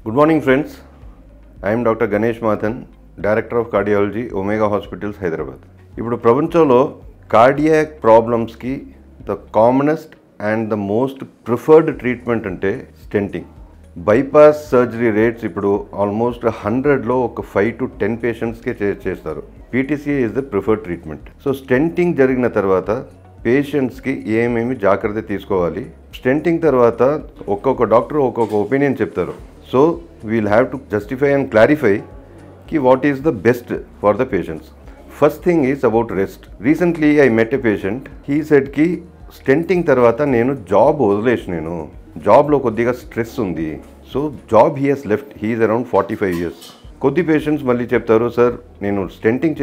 Good morning, friends. I am Dr. Ganesh Mathan, Director of Cardiology, Omega Hospitals, Hyderabad. ఇప్పుడు ప్రపంచంలో cardiac ప్రాబ్లమ్స్కి the commonest and the most preferred treatment అంటే stenting. Bypass surgery rates ఇప్పుడు almost 100లో ఒక 5 to 10 పేషెంట్స్కే చేస్తారు. PTC is the preferred treatment. So stenting జరిగిన తర్వాత పేషెంట్స్కి ఏమేమి జాగ్రత్త తీసుకోవాలి, స్టెంటింగ్ తర్వాత ఒక్కొక్క డాక్టర్ ఒక్కొక్క ఒపీనియన్ చెప్తారు. So we'll have to justify and clarify ki what is the best for the patients. First thing is about rest. Recently I met a patient. He said ki stenting tarvata nenu job వదిలేసినాను, జాబ్లో కొద్దిగా stress ఉంది, so job he has left. He is around 45 years. కొద్ది patients మళ్ళీ చెప్తారు, sir నేను stenting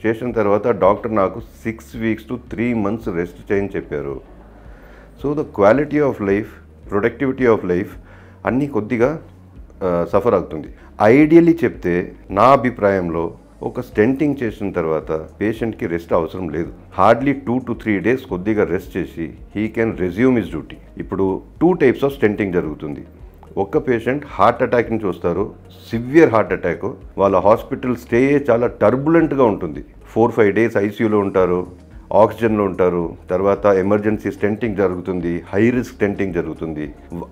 చేసిన తర్వాత doctor నాకు 6 weeks to 3 months రెస్ట్ చేయని చెప్పారు. So the quality of life, productivity of life అన్నీ కొద్దిగా సఫర్ అవుతుంది. ఐడియల్లీ చెప్తే నా అభిప్రాయంలో ఒక స్టెంటింగ్ చేసిన తర్వాత పేషెంట్కి రెస్ట్ అవసరం లేదు. హార్డ్లీ 2 to 3 days కొద్దిగా రెస్ట్ చేసి he can resume his duty. ఇప్పుడు 2 types ఆఫ్ స్టెంటింగ్ జరుగుతుంది. ఒక్క పేషెంట్ హార్ట్ అటాక్ నుంచి వస్తారు, సివియర్ హార్ట్ అటాక్, వాళ్ళ హాస్పిటల్ స్టే చాలా టర్బులెంట్గా ఉంటుంది. 4-5 days ఐసీయూలో ఉంటారు, ఆక్సిజన్లో ఉంటారు, తర్వాత ఎమర్జెన్సీ స్టెంటింగ్ జరుగుతుంది, హై రిస్క్ స్టెంటింగ్ జరుగుతుంది.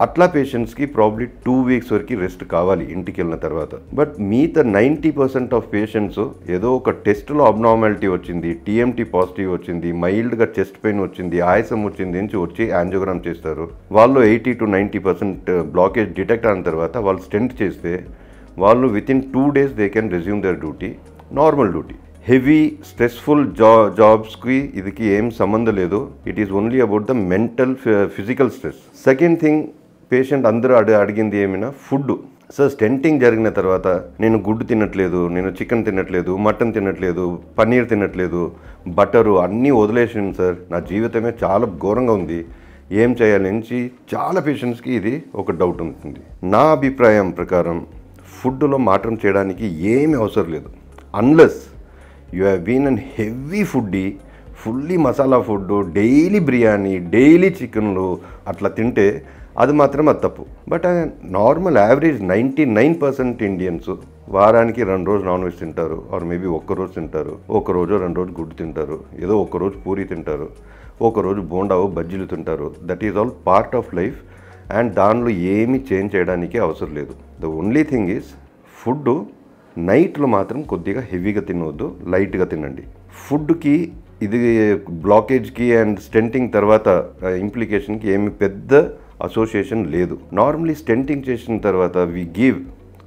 అట్లా పేషెంట్స్కి ప్రాబ్లీ 2 weeks వరకు రెస్ట్ కావాలి ఇంటికి వెళ్ళిన తర్వాత. బట్ మిగతా 90% ఆఫ్ పేషెంట్స్ ఏదో ఒక టెస్ట్లో అబ్నార్మాలిటీ వచ్చింది, టీఎంటీ పాజిటివ్ వచ్చింది, మైల్డ్గా చెస్ట్ పెయిన్ వచ్చింది, ఆయాసం వచ్చింది నుంచి వచ్చి యాంజియోగ్రామ్ చేస్తారు. వాళ్ళు 80 to 90% బ్లాకేజ్ డిటెక్ట్ అయిన తర్వాత వాళ్ళు స్టెంట్ చేస్తే వాళ్ళు within 2 days they can resume their duty, normal duty. Heavy stressful జాబ్స్కి ఇదికి ఏం సంబంధం లేదు. It is only about the mental physical stress. Second thing, patient అందరూ అడిగింది ఏమైనా ఫుడ్. సార్ స్టెంటింగ్ జరిగిన తర్వాత నేను గుడ్డు తినట్లేదు, నేను చికెన్ తినట్లేదు, మటన్ తినట్లేదు, పన్నీర్ తినట్లేదు, బటరు అన్నీ వదిలేసాను సార్, నా జీవితమే చాలా ఘోరంగా ఉంది, ఏం చేయాలి నుంచి చాలా పేషెంట్స్కి ఇది ఒక డౌట్ ఉంటుంది. నా అభిప్రాయం ప్రకారం ఫుడ్లో మాత్రం చేయడానికి ఏమీ అవసరం లేదు. Unless you have been an heavy foodie, fully masala food, daily biryani, daily చికెన్లు అట్లా తింటే అది మాత్రం అది తప్పు. బట్ నార్మల్ యావరేజ్ 99% ఇండియన్స్ వారానికి 2 రోజులు నాన్ వెజ్ తింటారు, ఆర్ మేబీ ఒక్కరోజు తింటారు, ఒకరోజు 2 రోజులు గుడ్డు తింటారు, ఏదో ఒకరోజు పూరి తింటారు, ఒకరోజు బోండావు బజ్జీలు తింటారు. That is all part of life and దానిలో ఏమీ చేంజ్ చేయడానికి అవసరం లేదు. The only thing is food నైట్లో మాత్రం కొద్దిగా హెవీగా తినవద్దు, లైట్గా తినండి. ఫుడ్కి ఇది బ్లాకేజ్కి అండ్ స్టెంటింగ్ తర్వాత ఇంప్లికేషన్కి ఏమి పెద్ద అసోసియేషన్ లేదు. నార్మలీ స్టెంటింగ్ చేసిన తర్వాత వి గివ్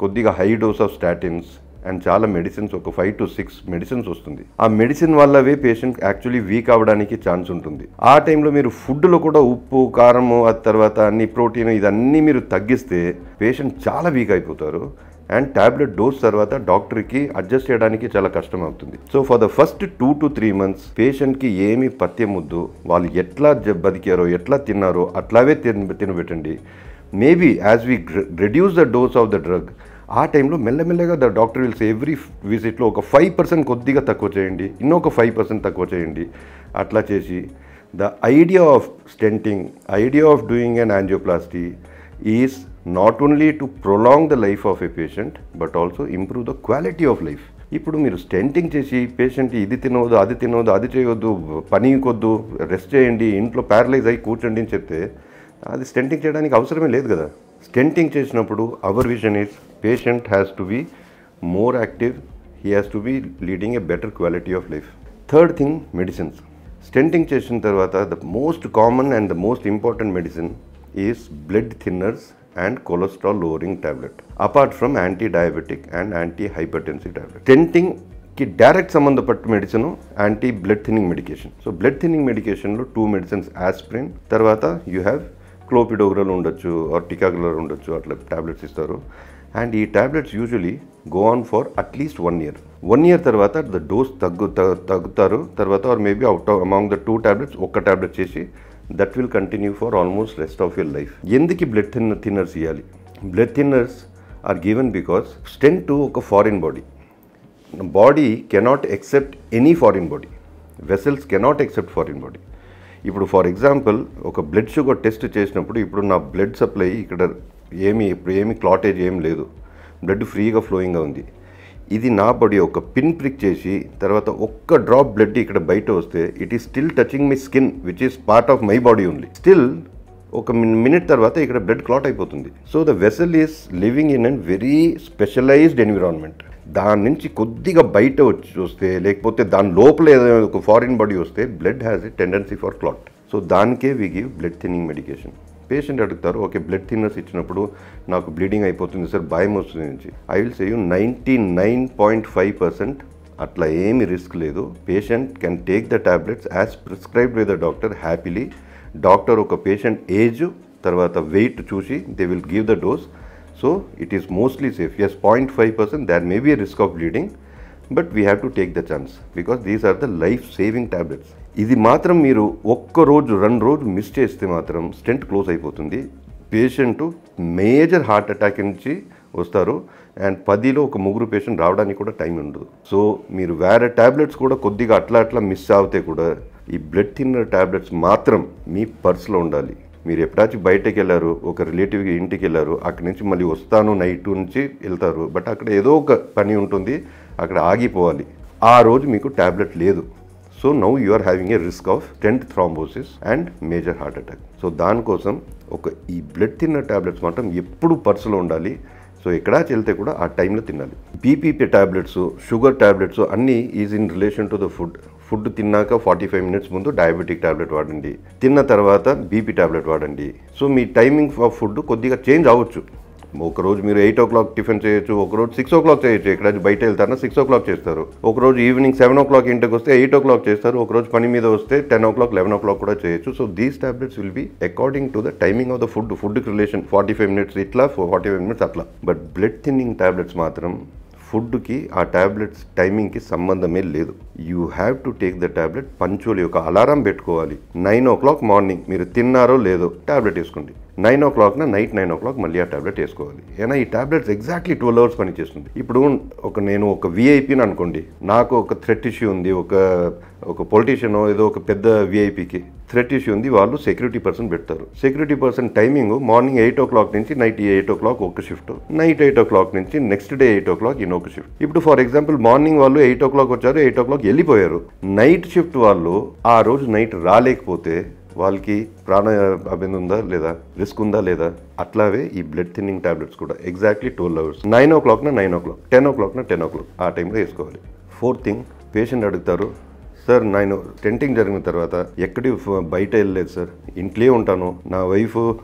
కొద్దిగా high dose of statins and చాలా మెడిసిన్స్, ఒక 5 to 6 మెడిసిన్స్ వస్తుంది. ఆ మెడిసిన్ వల్లవే పేషెంట్ యాక్చువల్లీ వీక్ అవ్వడానికి ఛాన్స్ ఉంటుంది. ఆ టైంలో మీరు ఫుడ్లో కూడా ఉప్పు, కారము, ఆ తర్వాత అన్ని ప్రోటీన్ ఇదన్నీ మీరు తగ్గిస్తే పేషెంట్ చాలా వీక్ అయిపోతారు అండ్ ట్యాబ్లెట్ డోస్ తర్వాత డాక్టర్కి అడ్జస్ట్ చేయడానికి చాలా కష్టం అవుతుంది. So for the first 2 to 3 months పేషెంట్కి ఏమీ పథ్యం వద్దు, వాళ్ళు ఎట్లా బతికారో ఎట్లా తిన్నారో అట్లాగే తినబెట్టండి. Maybe as we reduce the dose of the drug, ఆ టైంలో మెల్లమెల్లగా the doctor will say every విజిట్లో ఒక 5% కొద్దిగా తక్కువ చేయండి, ఇంకొక 5% తక్కువ చేయండి. అట్లా చేసి the idea of stenting, idea of doing an angioplasty is not only to prolong the life of A patient but also improve the quality of life. ఇప్పుడు మీరు స్టెంటింగ్ చేసి పేషెంట్ ఇది తినవద్దు, అది తినవద్దు, అది చేయవద్దు, పని కొద్దు, రెస్ట్ చేయండి, ఇంట్లో ప్యారలైజ్ అయ్యి కూర్చోండి అని చెప్తే అది స్టెంటింగ్ చేయడానికి అవసరమే లేదు కదా. స్టెంటింగ్ చేసినప్పుడు our vision is patient has to be more active, he has to be leading a better quality of life. Third thing, medicines. Stenting చేసిన తర్వాత the most common and the most important medicine is blood thinners and cholesterol lowering tablet apart from anti-diabetic and anti-hypertensive tablet. Stenting ki direct sambandhapattu medicine anti blood thinning medication. So blood thinning medication lo 2 medicines, aspirin tarvata you have clopidogrel undachchu or ticagrelor undachchu, atla tablets istaru and ee tablets usually go on for at least 1 year. 1 year tarvata the dose taggutaru tarvata or maybe out of among the 2 tablets okka tablet chesi that will continue for almost rest of your life. ఎందుకు blood thinners ఇవ్వాలి? Blood thinners are given because stent to ఒక foreign body cannot accept any foreign body, vessels cannot accept foreign body. ఇప్పుడు for example ఒక blood sugar test చేసినప్పుడు ఇప్పుడు నా blood supply ఇక్కడ ఏమి క్లాటేజ్ ఏం లేదు, బ్లడ్ ఫ్రీగా ఫ్లోయింగ్గా ఉంది. ఇది నా బాడీ ఒక పిన్ ప్రిక్ చేసి తర్వాత ఒక్క డ్రాప్ బ్లడ్ ఇక్కడ బయట వస్తే it is still touching my skin which is part of my body only. Still ఒక మినిట్ తర్వాత ఇక్కడ బ్లడ్ క్లాట్ అయిపోతుంది. So the vessel is living in and very specialised environment. దాని నుంచి కొద్దిగా బయట వస్తే లేకపోతే దాని లోపల ఏదైనా ఒక ఫారిన్ బాడీ వస్తే blood has a tendency for clot. So దానికే we give blood thinning medication. Patient అడుగుతారు, ఓకే బ్లడ్ థిన్నర్స్ ఇచ్చినప్పుడు నాకు బ్లీడింగ్ అయిపోతుంది సార్, భయం వస్తుంది నుంచి. ఐ విల్ సే యూ 99.5% అట్లా ఏమి రిస్క్ లేదు. Patient can take the tablets as prescribed by the doctor happily. Doctor ఒక పేషెంట్ ఏజ్ తర్వాత వెయిట్ చూసి they will give the dose. So it is mostly safe. Yes 0.5% there may be a risk of bleeding, but we have to take the chance because these are the life saving tablets. ఇది మాత్రం మీరు ఒక్కరోజు 2 రోజులు miss చేస్తే మాత్రం stent close అయిపోతుంది. Patient major heart attack నుంచి వస్తారు అండ్ 10లో ఒక 3 పేషెంట్ రావడానికి కూడా టైం ఉండదు. సో మీరు వేరే టాబ్లెట్స్ కూడా కొద్దిగా అట్లా మిస్ అవుతే కూడా ఈ బ్లడ్ థిన్నర్ టాబ్లెట్స్ మాత్రం మీ పర్స్లో ఉండాలి. మీరు ఎప్పుడాச்சும் బయటకు వెళ్ళారు, ఒక రిలేటివ్కి ఇంటికి వెళ్ళారు, అక్కడి నుంచి మళ్ళీ వస్తాను నైట్ నుంచి వెళ్తారు, బట్ అక్కడ ఏదో ఒక పని ఉంటుంది, అక్కడ ఆగిపోవాలి. ఆ రోజు మీకు టాబ్లెట్ లేదు. So now you are having a risk of stent thrombosis and major heart attack. So దానికోసం ఈ బ్లడ్ థిన్నర్ టాబ్లెట్స్ మాత్రం ఎప్పుడు పర్సులో ఉండాలి. సో ఎక్కడా వెళ్తే కూడా ఆ టైంలో తినాలి. బీపీ టాబ్లెట్స్, షుగర్ టాబ్లెట్స్ అన్నీ is in relation to the food తిన్నాక 45 మినిట్స్ ముందు డయాబెటిక్ టాబ్లెట్ వాడండి, తిన్న తర్వాత బీపీ టాబ్లెట్ వాడండి. So me timing of food కొద్దిగా చేంజ్ అవ్వచ్చు. ఒకరోజు మీరు 8 o'clock టిఫిన్ చేయొచ్చు, ఒకరోజు 6 o'clock చేయొచ్చు. ఎక్కడైనా బయట వెళ్తారన్నా 6 o'clock చేస్తారు, ఒకరోజు ఈవినింగ్ 7 o'clock ఇంటికి వస్తే 8 o'clock చేస్తారు, ఒకరోజు పని మీద వస్తే 10 o'clock 11 o'clock కూడా చేయొచ్చు. So these tablets will be according to the timing of the ఫుడ్కి రిలేషన్. 45 minutes ఇట్లా, 45 minutes అట్లా. బట్ బ్లడ్ థిన్నింగ్ టాబ్లెట్స్ మాత్రం ఫుడ్కి ఆ టాబ్లెట్స్ టైమింగ్కి సంబంధమే లేదు. You have to take the tablet punctually. ఒక అలారం పెట్టుకోవాలి. 9 o'clock మార్నింగ్ మీరు తిన్నారో లేదో టాబ్లెట్ వేసుకోండి. 9 o'clock నైట్ 9 o'clock మళ్ళీ ఆ టాబ్లెట్ వేసుకోవాలి. ఏன்னா ఈ టాబ్లెట్స్ ఎగ్జాక్ట్లీ 12 hours పనిచేస్తుంది. ఇప్పుడు నేను ఒక విఐపిని అనుకోండి, నాకు ఒక థ్రెట్ ఇష్యూ ఉంది, ఒక పొలిటీషియన్ ఏదో ఒక పెద్ద విఐపికి థ్రెట్ ఇష్యూ ఉంది, వాళ్ళు సెక్యూరిటీ పర్సన్ పెడతారు. Security person timing morning 8 o'clock నుంచి నైట్ 8 o'clock ఒక షిఫ్ట్, నైట్ 8 o'clock నుంచి నెక్స్ట్ డే 8 o'clock ఇంకొక షిఫ్ట్. ఇప్పుడు ఫర్ ఎగ్జాంపుల్ మార్నింగ్ వాళ్ళు 8 o'clock వచ్చారు, 8 o'clock వెళ్ళిపోయారు. నైట్ షిఫ్ట్ వాళ్ళు ఆ రోజు నైట్ రాలేకపోతే వాళ్ళకి ప్రాణ అభింద ఉందా లేదా, రిస్క్ ఉందా లేదా. అట్లాగే ఈ బ్లడ్ థిన్నింగ్ టాబ్లెట్స్ కూడా exactly 12 hours. 9 o'clock 9 o'clock, 10 o'clock 10 o'clock ఆ టైంలో వేసుకోవాలి. 4th థింగ్, పేషెంట్ అడుగుతారు, సార్ నేను టెంటింగ్ జరిగిన తర్వాత ఎక్కడి బయట వెళ్ళలేదు సార్, ఇంట్లో ఉంటాను, నా వైఫ్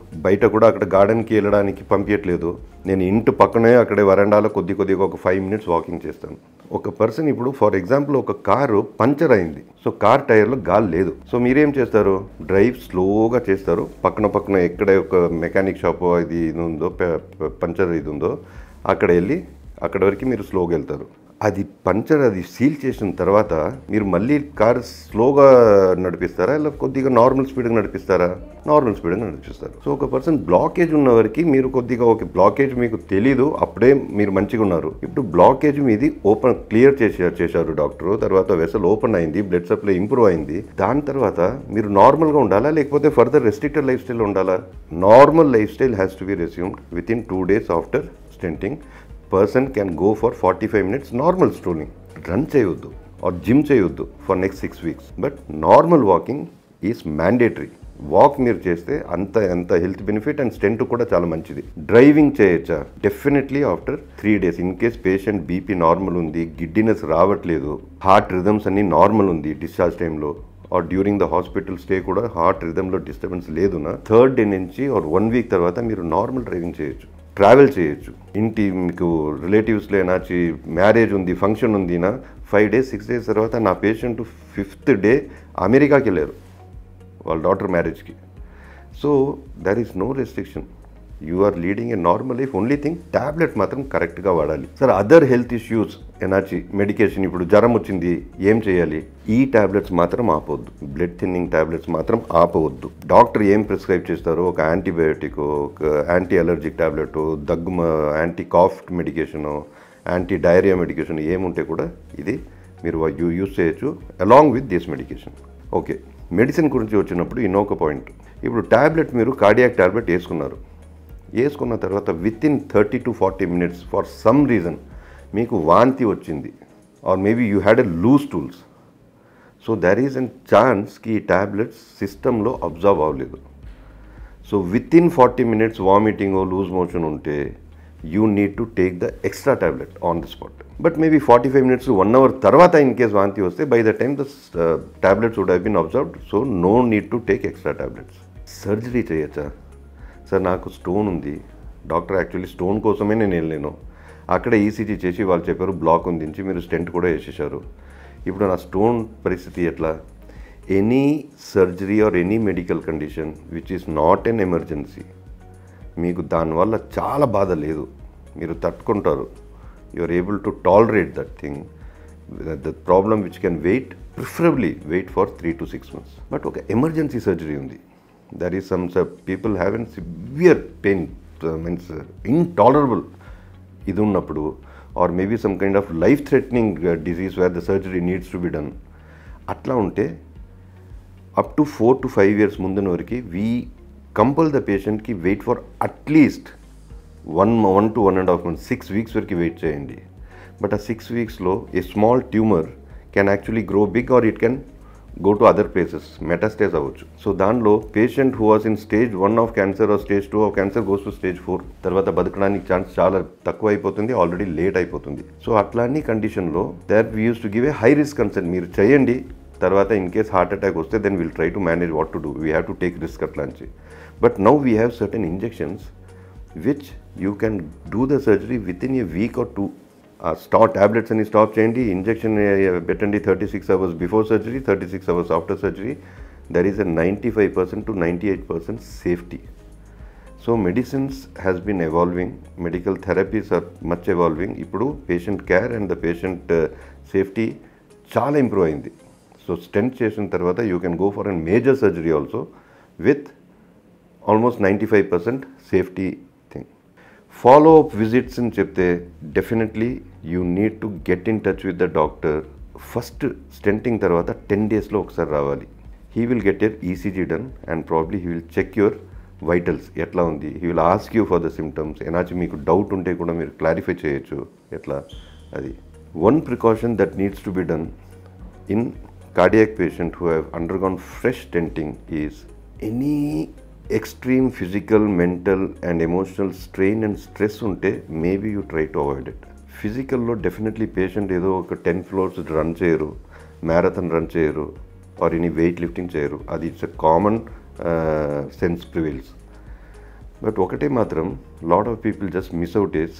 బయట కూడా అక్కడ గార్డెన్కి వెళ్ళడానికి పంపించట్లేదు, నేను ఇంటి పక్కనే అక్కడే వరండాలో కొద్దిగా ఒక 5 minutes వాకింగ్ చేస్తాను. ఒక పర్సన్ ఇప్పుడు ఫర్ ఎగ్జాంపుల్ ఒక కారు పంచర్ అయింది, సో కార్ టైర్లో గాలి లేదు. సో మీరేం చేస్తారు, డ్రైవ్ స్లోగా చేస్తారు. పక్కన ఎక్కడ ఒక మెకానిక్ షాప్ ఇది ఉందో, పంచర్ ఇది ఉందో అక్కడ వెళ్ళి అక్కడ వరకు మీరు స్లోగా వెళ్తారు. అది పంచర్ అది సీల్ చేసిన తర్వాత మీరు మళ్ళీ కార్ స్లోగా నడిపిస్తారా, ఇలా కొద్దిగా నార్మల్ స్పీడ్గా నడిపిస్తారా? నార్మల్ స్పీడ్గా నడిపిస్తారు. సో ఒక పర్సన్ బ్లాకేజ్ ఉన్న వరకు మీరు కొద్దిగా ఒక బ్లాకేజ్ మీకు తెలీదు, అప్పుడే మీరు మంచిగా ఉన్నారు. ఇప్పుడు బ్లాకేజ్ మీది క్లియర్ చేశారు డాక్టర్, తర్వాత వెసల్ ఓపెన్ అయింది, బ్లడ్ సప్లై ఇంప్రూవ్ అయింది. దాని తర్వాత మీరు నార్మల్గా ఉండాలా లేకపోతే ఫర్దర్ రెస్ట్రిక్టెడ్ లైఫ్ స్టైల్ ఉండాలా? Normal life style has to be resumed with in 2 days after stenting. Person can go for 45 minutes normal strolling. Run చేయొద్దు ఆర్ జిమ్ చేయొద్దు for next 6 weeks. But normal walking is mandatory. Walk మీరు చేస్తే అంత health benefit and stent కూడా చాలా మంచిది. Driving చేయొచ్చా? Definitely after 3 days. In case patient BP normal ఉంది, గిడ్డినెస్ రావట్లేదు, హార్ట్ రిథమ్స్ అన్ని నార్మల్ ఉంది డిశ్చార్జ్ టైంలో are during the hospital stay కూడా హార్ట్ రిథమ్లో డిస్టర్బెన్స్ లేదునా, 3rd day నుంచి ఆర్ 1 week తర్వాత మీరు నార్మల్ డ్రైవింగ్ చేయొచ్చు, ట్రావెల్ చేయొచ్చు. ఇంటి మీకు రిలేటివ్స్లో ఏనాచి మ్యారేజ్ ఉంది, ఫంక్షన్ ఉందినా 5 days 6 days తర్వాత నా పేషెంట్ 5th day అమెరికాకి వెళ్ళారు వాళ్ళ డాటర్ మ్యారేజ్కి. So there is no restriction. You are leading a normal life. Only thing tablet మాత్రం కరెక్ట్గా వాడాలి. సార్ అదర్ హెల్త్ ఇష్యూస్ ఎనాచి మెడికేషన్, ఇప్పుడు జ్వరం వచ్చింది ఏం చేయాలి? ఈ టాబ్లెట్స్ మాత్రం ఆపవద్దు, బ్లడ్ థిన్నింగ్ టాబ్లెట్స్ మాత్రం ఆపవద్దు. డాక్టర్ ఏం ప్రిస్క్రైబ్ చేస్తారో, ఒక యాంటీబయోటిక్, ఒక యాంటీ అలర్జిక్ టాబ్లెట్, దగ్గు anti cough medication, anti diarrhoea medication ఏముంటే కూడా ఇది మీరు యూజ్ చేయొచ్చు along with this medication. Okay, medicine గురించి వచ్చినప్పుడు ఇంకొక పాయింట్. ఇప్పుడు టాబ్లెట్ మీరు కార్డియాక్ టాబ్లెట్ వేసుకున్నారు, వేసుకున్న తర్వాత within 30 to 40 minutes for some reason మీకు వాంతి వచ్చింది or maybe you had a loose stools. So there is an chance కి ఈ ట్యాబ్లెట్స్ సిస్టంలో అబ్జర్వ్ అవ్వలేదు. So within 40 minutes vomiting loose motion ఉంటే you need to take the extra tablet on the spot. But maybe 45 minutes to 1 hour తర్వాత in case వాంతి వస్తే by the time the tablets would have been observed. So no need to take extra tablets. Surgery చేయొచ్చా sir? నాకు stone ఉంది, doctor actually stone కోసమే నేను వెళ్ళాను, అక్కడ ఈసీజీ చేసి వాళ్ళు చెప్పారు బ్లాక్ ఉందించి మీరు స్టెంట్ కూడా వేసేసారు. ఇప్పుడు నా స్టోన్ పరిస్థితి ఎట్లా? Any surgery or any medical condition which is not an emergency, మీకు దానివల్ల చాలా బాధ లేదు, మీరు తట్టుకుంటారు, you are able to tolerate that thing, the problem which can wait, preferably wait for 3 to 6 months. But ఒక ఎమర్జెన్సీ సర్జరీ ఉంది, there is some people having severe pain, means intolerable ఇది ఉన్నప్పుడు, or maybe some kind of life threatening disease where the surgery needs to be done, అట్లా ఉంటే up to 4 to 5 years ముందున వరకు we compel the patient కి wait for at least 1 to 1.5 months, 6 weeks వరకు wait చేయండి. But ఆ 6 weeksలో a small tumor can actually grow big or it can go to other places, మెటాస్టేజ్ అవ్వచ్చు. So దానిలో patient who was in stage 1 of cancer or stage 2 of cancer goes to stage 4, తర్వాత బతకడానికి chance చాలా తక్కువ అయిపోతుంది, already late అయిపోతుంది. So అట్లాంటి కండిషన్లో that we use to give a high risk consent. మీరు చేయండి, తర్వాత ఇన్ కేస్ హార్ట్ అటాక్ వస్తే then will try to manage what to do, we have to take risk అట్లాంటి. But now we have certain injections which you can do the surgery with in a week or 2. Tablets అని stop చేయండి, injection పెట్టండి 36 hours before surgery, 36 hours after surgery. There is a 95% to 98% safety. So medicines has been evolving, medical therapies are much evolving. ఇప్పుడు patient care and the patient safety చాలా improve అయింది. So stent చేసిన తర్వాత you can go for an major surgery also with almost 95% safety thing. Follow up visits అని చెప్తే definitely you need to get in touch with the doctor. First stenting తర్వాత 10 daysలో ఒకసారి రావాలి. He will get your ECG done and probably he will check your vitals ఎట్లా ఉంది, he will ask you for the symptoms. ఏనాచి మీకు doubt ఉంటే కూడా మీరు క్లారిఫై చేయొచ్చు ఎట్లా అది. One precaution that needs to be done in cardiac patient who have undergone fresh stenting is any extreme physical, mental and emotional strain and stress unte maybe you try to avoid it. Physical lo definitely patient ఏదో ఒక 10 floors run చేయరు, marathon run చేయరు or any weight lifting చేయరు, అది it's a common sense prevails. But ఒకటే మాత్రం lot of people just miss out is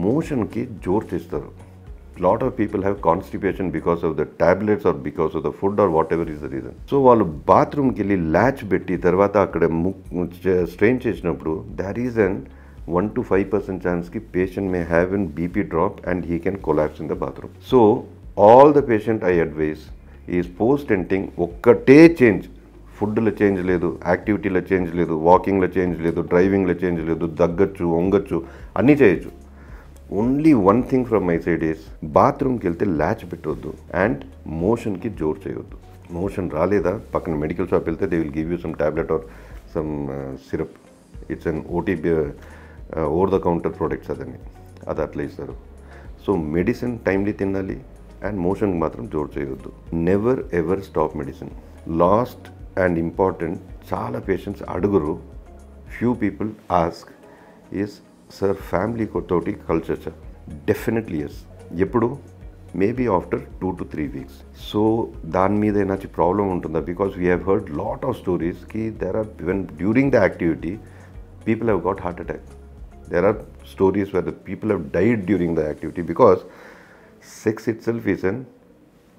మోషన్కి జోర్ చేస్తారు. Lot of people have constipation because of the tablets or because of the food or whatever is the reason. So వాళ్ళు బాత్రూమ్కి వెళ్ళి latch పెట్టి తర్వాత అక్కడ strain చేసినప్పుడు there is an 1 to 5% chance కి patient may have an BP drop and he can collapse in the bathroom. So all the patient I advise is post stenting ఒక్కటే change, ఫుడ్లో చేంజ్ లేదు, యాక్టివిటీలో change లేదు, వాకింగ్లో change లేదు, డ్రైవింగ్లో change లేదు, దగ్గచ్చు వంగచ్చు అన్నీ చేయొచ్చు. Only one thing from my side is బాత్రూమ్కి వెళ్తే ల్యాచ్ పెట్టవద్దు అండ్ మోషన్కి జోర్ చేయవద్దు. మోషన్ రాలేదా పక్కన మెడికల్ షాప్ వెళ్తే they will give you some tablet or some syrup, it's an OTC over the counter products అదని, అది అట్లా ఇస్తారు. సో మెడిసిన్ టైమ్లీ తినాలి అండ్ మోషన్కి మాత్రం జోర్ చేయవద్దు. Never ever stop medicine. Last and important, చాలా పేషెంట్స్ అడుగురు, few people ask is sir family తోటి కల్చర్. Definitely yes. ఎప్పుడు? Maybe after 2 to 3 weeks. So దాని మీద ఏనాచి ప్రాబ్లం ఉంటుందా? Because we have heard lot of stories కి there are even during the activity people have got heart attack. There are stories where the people have died during the activity because sex itself is an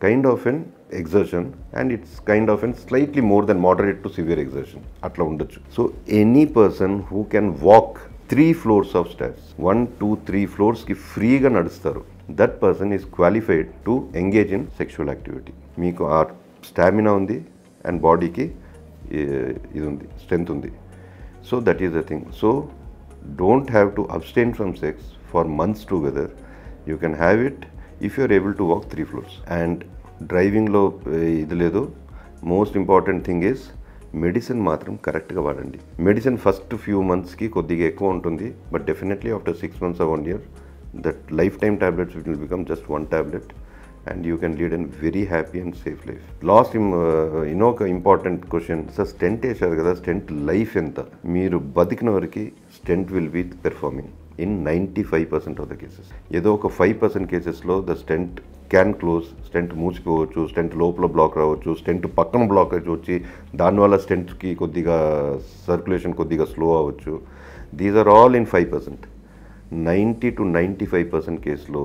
kind of an exertion and it's kind of an slightly more than moderate to severe exertion అట్లా ఉండొచ్చు. So any person who can walk 3 floors of stairs, 1, 2, 3 floors కి ఫ్రీగా నడుస్తారు, that person is qualified to engage in sexual activity. మీకు ఆ stamina ఉంది and బాడీకి ఇది ఉంది, స్ట్రెంత్ ఉంది. So that is the thing. So don't have to abstain from sex for months together. You can have it if you're able to walk 3 floors. And డ్రైవింగ్లో ఇది లేదు. Most important thing is medicine మాత్రం కరెక్ట్గా వాడండి. Medicine first few మంత్స్కి కొద్దిగా ఎక్కువ ఉంటుంది, but definitely after 6 months or 1 year that lifetime tablets will become just one tablet and you can lead a very happy and safe life. Last important question, sir, stent వేశారు కదా, stent life ఎంత? మీరు బతికిన వరకు stent will be performing in 95% of the cases. ఏదో ఒక 5% కేసెస్లో the stent can close, stent మూసిపోవచ్చు, స్టెంట్ లోపల బ్లాక్ రావచ్చు, స్టెంట్ పక్కన బ్లాక్ వచ్చి దానివల్ల స్టెంట్కి కొద్దిగా సర్క్యులేషన్ కొద్దిగా స్లో అవ్వచ్చు. These are all in 5%. 90 to 95% కేసులో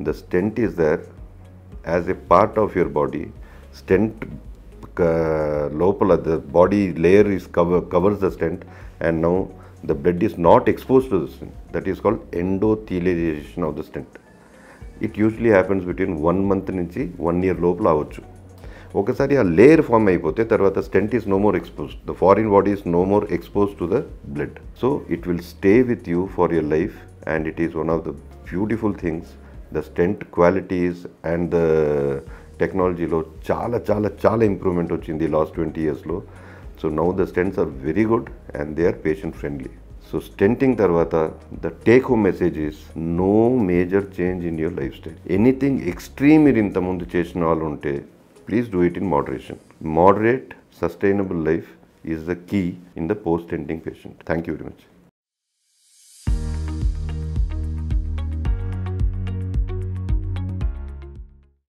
the stent is there as a part of your body. Stent lopala, the body layer is covers the stent, and now the blood is not exposed to the stent. That is called endothelialization of the stent. It usually happens between 1 month నుంచి 1 year లోపల అవ్వచ్చు. ఒకసారి ఆ layer form అయిపోతే తర్వాత stent is no more exposed, the foreign body is no more exposed to the blood. So it will stay with you for your life, and it is one of the beautiful things. The stent qualities and the టెక్నాలజీలో చాలా చాలా చాలా improvement వచ్చింది last 20 yearsలో. So now the stents are very good and they are patient friendly. So stenting తర్వాత the take home message is no major change in your lifestyle. Anything extreme మీరు ఇంతకుముందు చేసిన వాళ్ళు ఉంటే please do it in moderation. Moderate, sustainable life is the key in the post-stenting patient. Thank you very much.